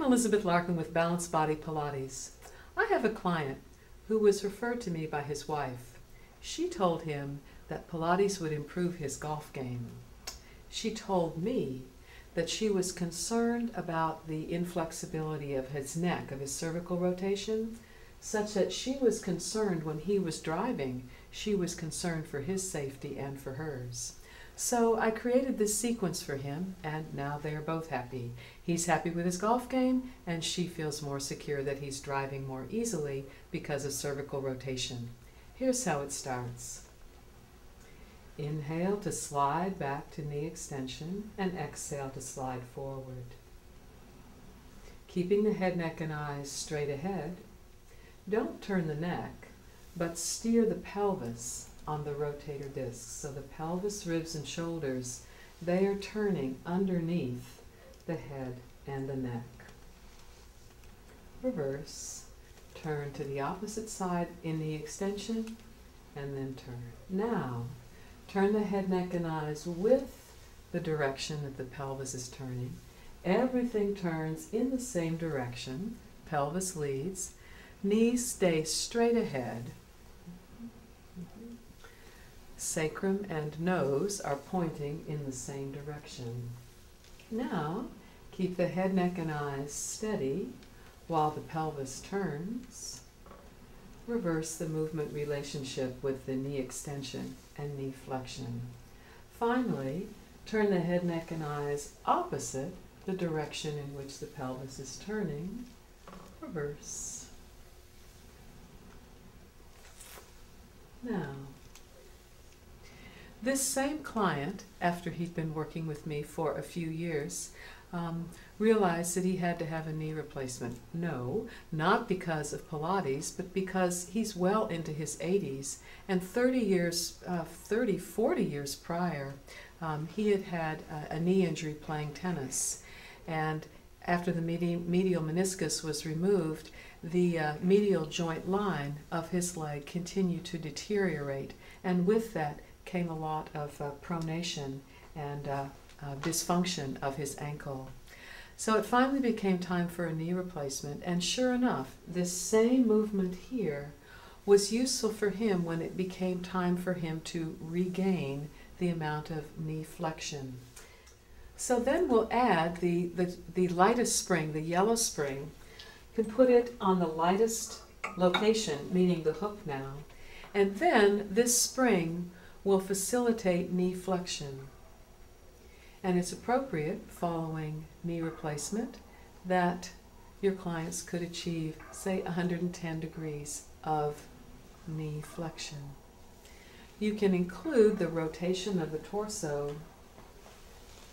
I'm Elisabeth Larkin with Balanced Body Pilates. I have a client who was referred to me by his wife. She told him that Pilates would improve his golf game. She told me that she was concerned about the inflexibility of his neck, of his cervical rotation, such that she was concerned when he was driving, she was concerned for his safety and for hers. So I created this sequence for him, and now they are both happy. He's happy with his golf game, and she feels more secure that he's driving more easily because of cervical rotation. Here's how it starts. Inhale to slide back to knee extension, and exhale to slide forward. Keeping the head, neck, and eyes straight ahead, don't turn the neck, but steer the pelvis on the rotator discs. So the pelvis, ribs, and shoulders, they are turning underneath the head and the neck. Reverse. Turn to the opposite side in the extension, and then turn. Now, turn the head, neck, and eyes with the direction that the pelvis is turning. Everything turns in the same direction. Pelvis leads. Knees stay straight ahead. Sacrum and nose are pointing in the same direction. Now, keep the head, neck, and eyes steady while the pelvis turns. Reverse the movement relationship with the knee extension and knee flexion. Finally, turn the head, neck, and eyes opposite the direction in which the pelvis is turning. Reverse. Now, this same client, after he'd been working with me for a few years, realized that he had to have a knee replacement. No, not because of Pilates, but because he's well into his 80s, and 40 years prior, he had had a knee injury playing tennis. And after the medial meniscus was removed, the medial joint line of his leg continued to deteriorate, and with that came a lot of pronation and dysfunction of his ankle. So it finally became time for a knee replacement, and sure enough, this same movement here was useful for him when it became time for him to regain the amount of knee flexion. So then we'll add the lightest spring, the yellow spring. You can put it on the lightest location, meaning the hook now, and then this spring will facilitate knee flexion. And it's appropriate, following knee replacement, that your clients could achieve, say, 110 degrees of knee flexion. You can include the rotation of the torso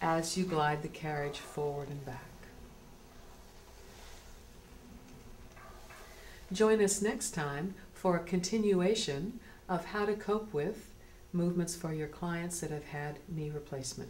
as you glide the carriage forward and back. Join us next time for a continuation of how to cope with movements for your clients that have had knee replacement.